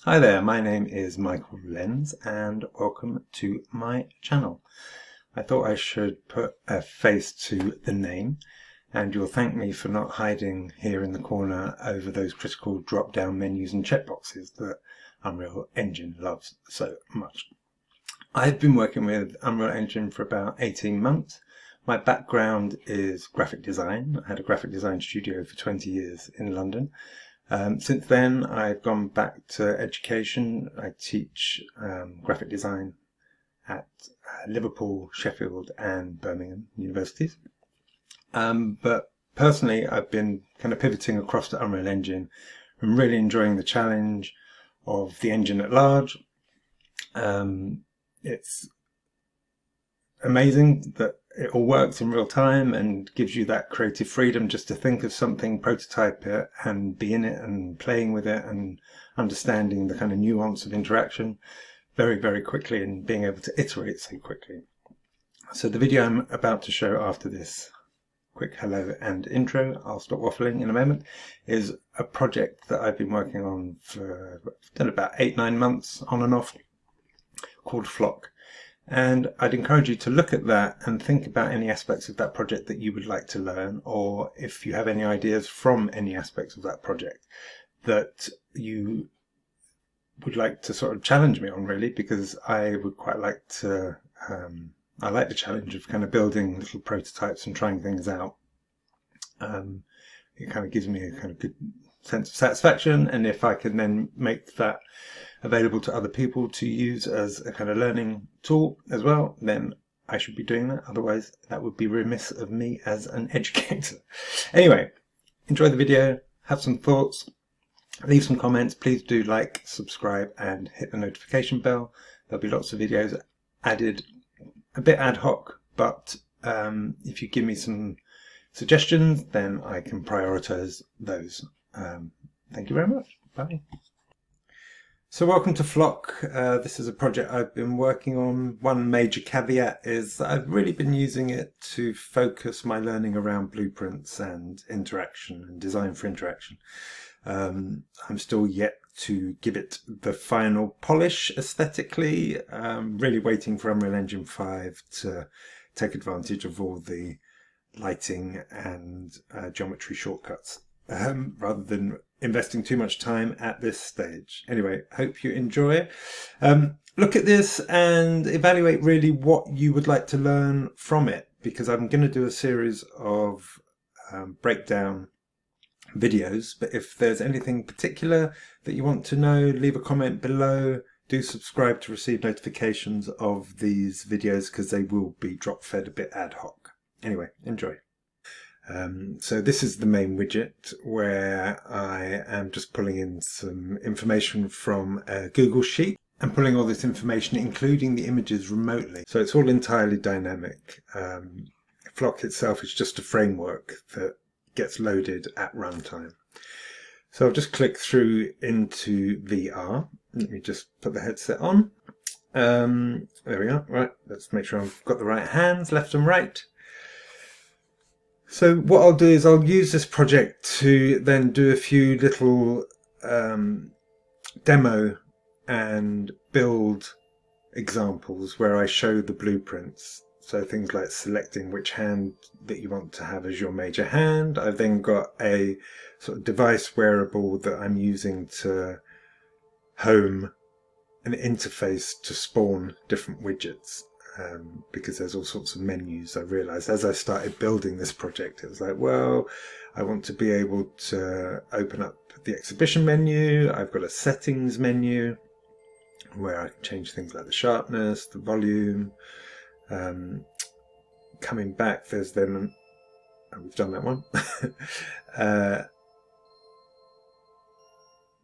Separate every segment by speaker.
Speaker 1: Hi there, my name is Michael Lenz and welcome to my channel. I thought I should put a face to the name, and you'll thank me for not hiding here in the corner over those critical drop-down menus and checkboxes that Unreal Engine loves so much. I've been working with Unreal Engine for about 18 months. My background is graphic design. I had a graphic design studio for 20 years in London. Since then, I've gone back to education. I teach graphic design at Liverpool, Sheffield and Birmingham universities. But personally, I've been kind of pivoting across to Unreal Engine. I'm really enjoying the challenge of the engine at large. It's amazing that it all works in real time and gives you that creative freedom just to think of something, prototype it and be in it and playing with it and understanding the kind of nuance of interaction very, very quickly and being able to iterate so quickly. So the video I'm about to show after this quick hello and intro, I'll stop waffling in a moment, is a project that I've been working on for about 8-9 months on and off called Flock. And I'd encourage you to look at that and think about any aspects of that project that you would like to learn, or if you have any ideas from any aspects of that project that you would like to sort of challenge me on, really, because I would quite like to, I like the challenge of kind of building little prototypes and trying things out. It kind of gives me a kind of good sense of satisfaction, and if I can then make that available to other people to use as a kind of learning tool as well, then I should be doing that. Otherwise, that would be remiss of me as an educator. Anyway, enjoy the video, have some thoughts, leave some comments. Please do like, subscribe and hit the notification bell. There'll be lots of videos added, a bit ad hoc, but if you give me some suggestions, then I can prioritize those. Thank you very much. Bye. So welcome to Flock. This is a project I've been working on. One major caveat is that I've really been using it to focus my learning around blueprints and interaction and design for interaction. I'm still yet to give it the final polish aesthetically. Really waiting for Unreal Engine 5 to take advantage of all the lighting and geometry shortcuts, rather than investing too much time at this stage. Anyway, hope you enjoy. Look at this and evaluate really what you would like to learn from it, because I'm going to do a series of breakdown videos, but if there's anything particular that you want to know, leave a comment below. Do subscribe to receive notifications of these videos, because they will be drop fed a bit ad hoc. Anyway, enjoy. So this is the main widget, where I am just pulling in some information from a Google Sheet and pulling all this information, including the images, remotely. So it's all entirely dynamic. Flock itself is just a framework that gets loaded at runtime. So I'll just click through into VR. Let me just put the headset on. There we are. Right, let's make sure I've got the right hands, left and right. So what I'll do is I'll use this project to then do a few little demo and build examples where I show the blueprints. So things like selecting which hand that you want to have as your major hand. I've then got a sort of device wearable that I'm using to home an interface to spawn different widgets. Because there's all sorts of menus. I realized as I started building this project, it was like, well, I want to be able to open up the exhibition menu. I've got a settings menu where I can change things like the sharpness, the volume. Coming back, there's then, we've done that one.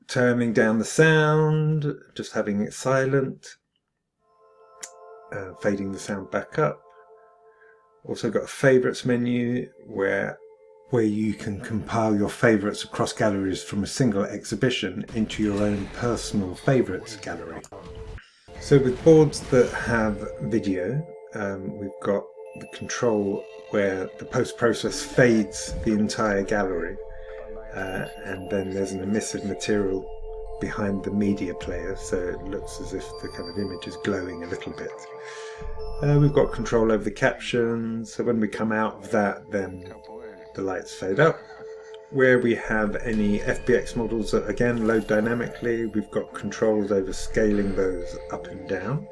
Speaker 1: Turning down the sound, just having it silent. Fading the sound back up. Also got a favorites menu where you can compile your favorites across galleries from a single exhibition into your own personal favorites gallery. So with boards that have video, we've got the control where the post-process fades the entire gallery, and then there's an emissive material behind the media player, so it looks as if the kind of image is glowing a little bit. We've got control over the captions, so when we come out of that, then the lights fade up. Where we have any FBX models that again load dynamically, we've got controls over scaling those up and down.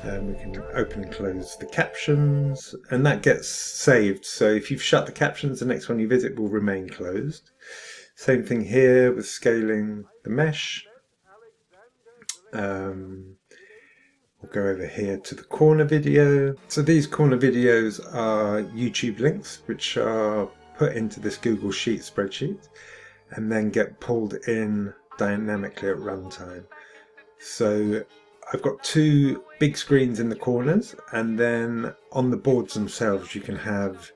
Speaker 1: We can open and close the captions, and that gets saved. So if you've shut the captions, the next one you visit will remain closed. Same thing here with scaling the mesh. We'll go over here to the corner video. So these corner videos are YouTube links, which are put into this Google Sheet spreadsheet and then get pulled in dynamically at runtime. So I've got two big screens in the corners, and then on the boards themselves you can have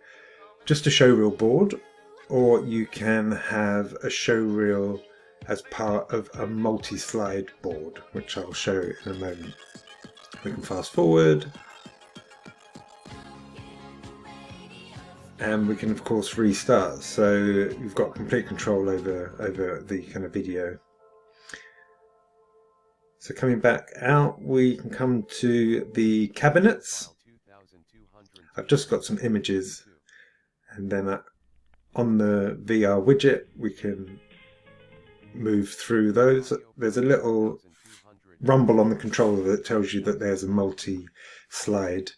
Speaker 1: just a showreel board, or you can have a showreel as part of a multi-slide board, which I'll show in a moment. We can fast forward, and we can of course restart, so you've got complete control over the kind of video. So coming back out, we can come to the cabinets. I've just got some images, and then on the VR widget we can move through those. There's a little rumble on the controller that tells you that there's a multi-slide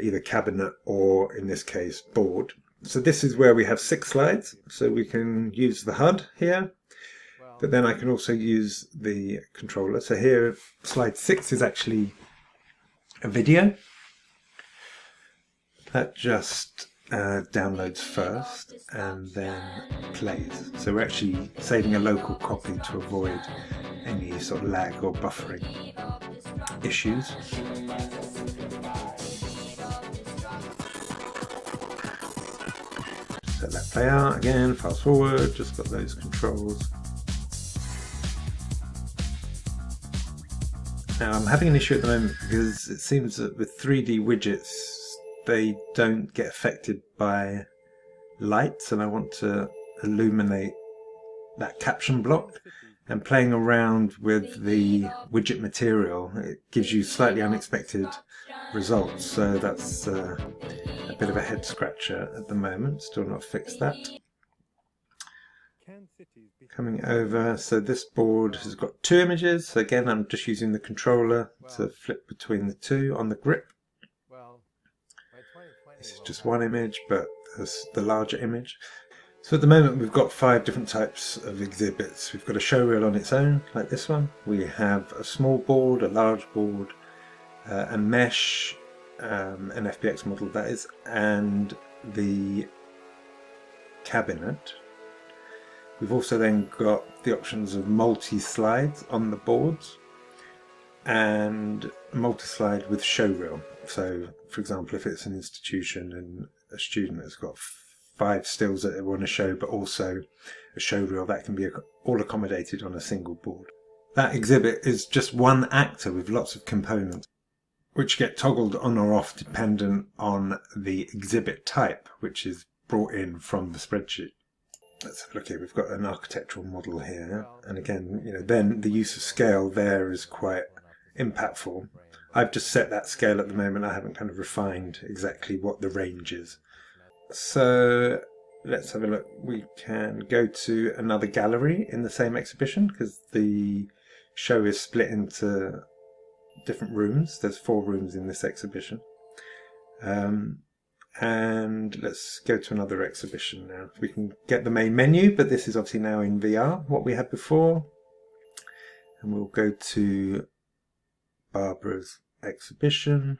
Speaker 1: either cabinet or, in this case, board. So this is where we have 6 slides, so we can use the HUD here, but then I can also use the controller. So here, slide 6 is actually a video. That just downloads first and then plays. So we're actually saving a local copy to avoid any sort of lag or buffering issues. Just let that play out again, fast forward, just got those controls. Now I'm having an issue at the moment because it seems that with 3D widgets they don't get affected by lights, and I want to illuminate that caption block. And playing around with the widget material, it gives you slightly unexpected results, so that's a bit of a head scratcher at the moment. Still not fixed that. Coming over, so this board has got 2 images. So again, I'm just using the controller to flip between the 2 on the grip. This is just one image, but there's the larger image. So at the moment we've got 5 different types of exhibits. We've got a showreel on its own, like this one. We have a small board, a large board, a mesh, an FBX model that is, and the cabinet. We've also then got the options of multi-slides on the boards and multi-slide with showreel. So for example, if it's an institution and a student has got 5 stills that they want to show, but also a showreel, that can be all accommodated on a single board. That exhibit is just one actor with lots of components, which get toggled on or off dependent on the exhibit type, which is brought in from the spreadsheet. Let's have a look here. We've got an architectural model here, and again, then the use of scale there is quite impactful. I've just set that scale at the moment. I haven't kind of refined exactly what the range is. So let's have a look. We can go to another gallery in the same exhibition because the show is split into different rooms. There's 4 rooms in this exhibition. And let's go to another exhibition now. We can get the main menu, but this is obviously now in VR, what we had before. And we'll go to Barbara's exhibition.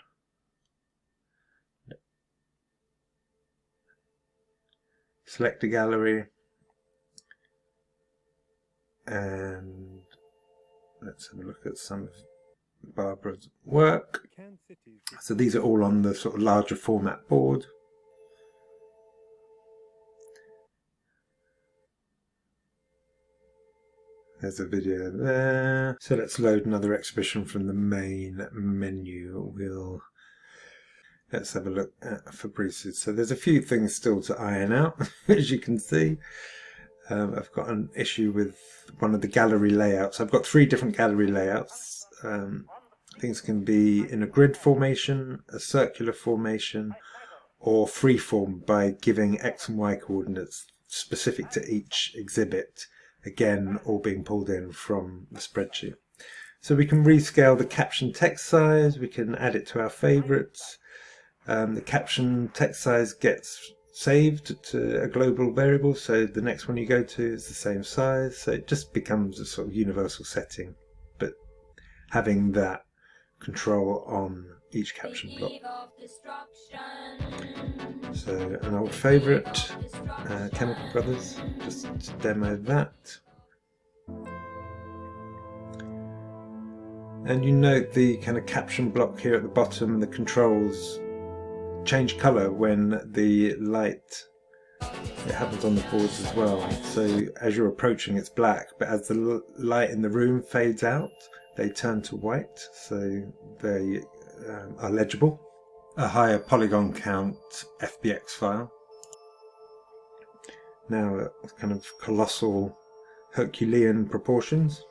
Speaker 1: Select a gallery, and let's have a look at some of Barbara's work. So these are all on the sort of larger format board. There's a video there. So let's load another exhibition from the main menu. Let's have a look at Fabrice's. So there's a few things still to iron out, as you can see. I've got an issue with one of the gallery layouts. I've got 3 different gallery layouts. Things can be in a grid formation, a circular formation, or freeform by giving X and Y coordinates specific to each exhibit, again all being pulled in from the spreadsheet. So we can rescale the caption text size, we can add it to our favorites. The caption text size gets saved to a global variable, so the next one you go to is the same size, so it just becomes a sort of universal setting, but having that control on each caption block. So an old favourite, Chemical Brothers, just to demo that. And you note the kind of caption block here at the bottom, the controls change colour when the light, it happens on the boards as well. So as you're approaching it's black, but as the light in the room fades out, they turn to white, so they are legible. A higher polygon count FBX file. Now kind of colossal Herculean proportions.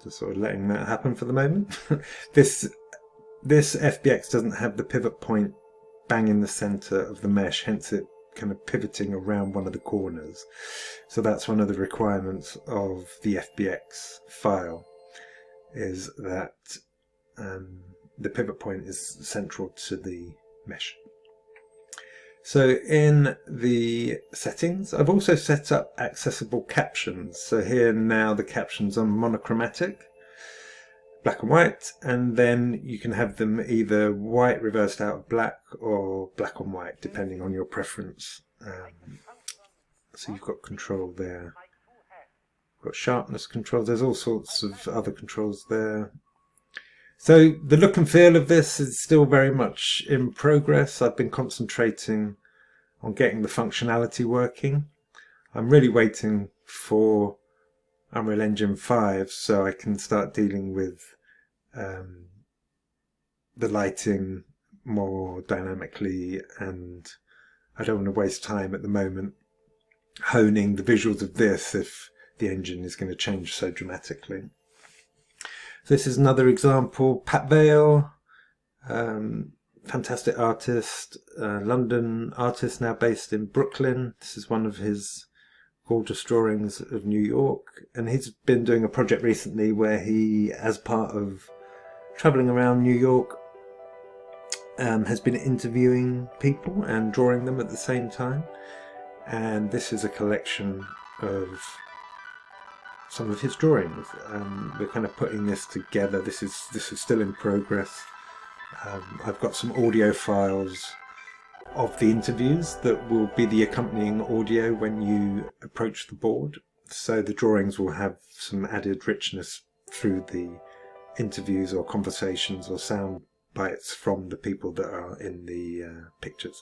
Speaker 1: Just sort of letting that happen for the moment. This FBX doesn't have the pivot point bang in the center of the mesh, hence it kind of pivoting around one of the corners. So that's one of the requirements of the FBX file, is that the pivot point is central to the mesh. So in the settings, I've also set up accessible captions. So here now the captions are monochromatic, black and white, and then you can have them either white reversed out of black or black on white, depending on your preference. So you've got control there. Got sharpness controls. There's all sorts of other controls there. So the look and feel of this is still very much in progress. I've been concentrating on getting the functionality working. I'm really waiting for Unreal Engine 5 so I can start dealing with the lighting more dynamically, and I don't want to waste time at the moment honing the visuals of this if the engine is going to change so dramatically. This is another example. Pat Vale, fantastic artist, London artist now based in Brooklyn. This is one of his gorgeous drawings of New York, and he's been doing a project recently where he, as part of travelling around New York, has been interviewing people and drawing them at the same time. And this is a collection of some of his drawings. We're kind of putting this together. This is still in progress. I've got some audio files of the interviews that will be the accompanying audio when you approach the board. So the drawings will have some added richness through the interviews or conversations or sound bites from the people that are in the pictures.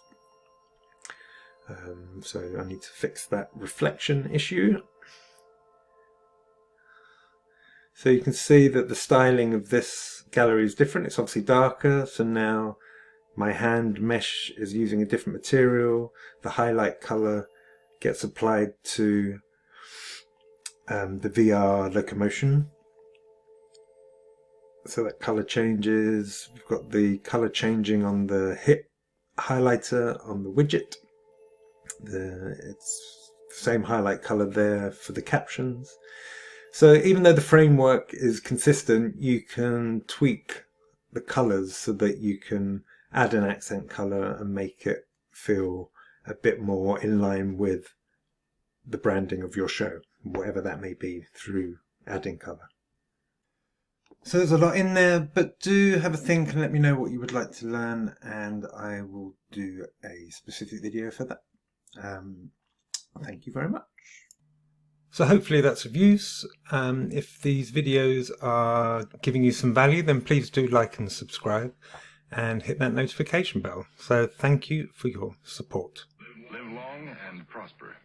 Speaker 1: So I need to fix that reflection issue. So you can see that the styling of this gallery is different. It's obviously darker, so now my hand mesh is using a different material. The highlight color gets applied to the VR locomotion. So that color changes. We've got the color changing on the hit highlighter on the widget. It's the same highlight color there for the captions. So even though the framework is consistent, you can tweak the colors so that you can add an accent color and make it feel a bit more in line with the branding of your show, whatever that may be, through adding color. So there's a lot in there, but do have a think and let me know what you would like to learn, and I will do a specific video for that. Thank you very much. So hopefully that's of use. If these videos are giving you some value, then please do like and subscribe and hit that notification bell. So thank you for your support.
Speaker 2: Live long and prosper.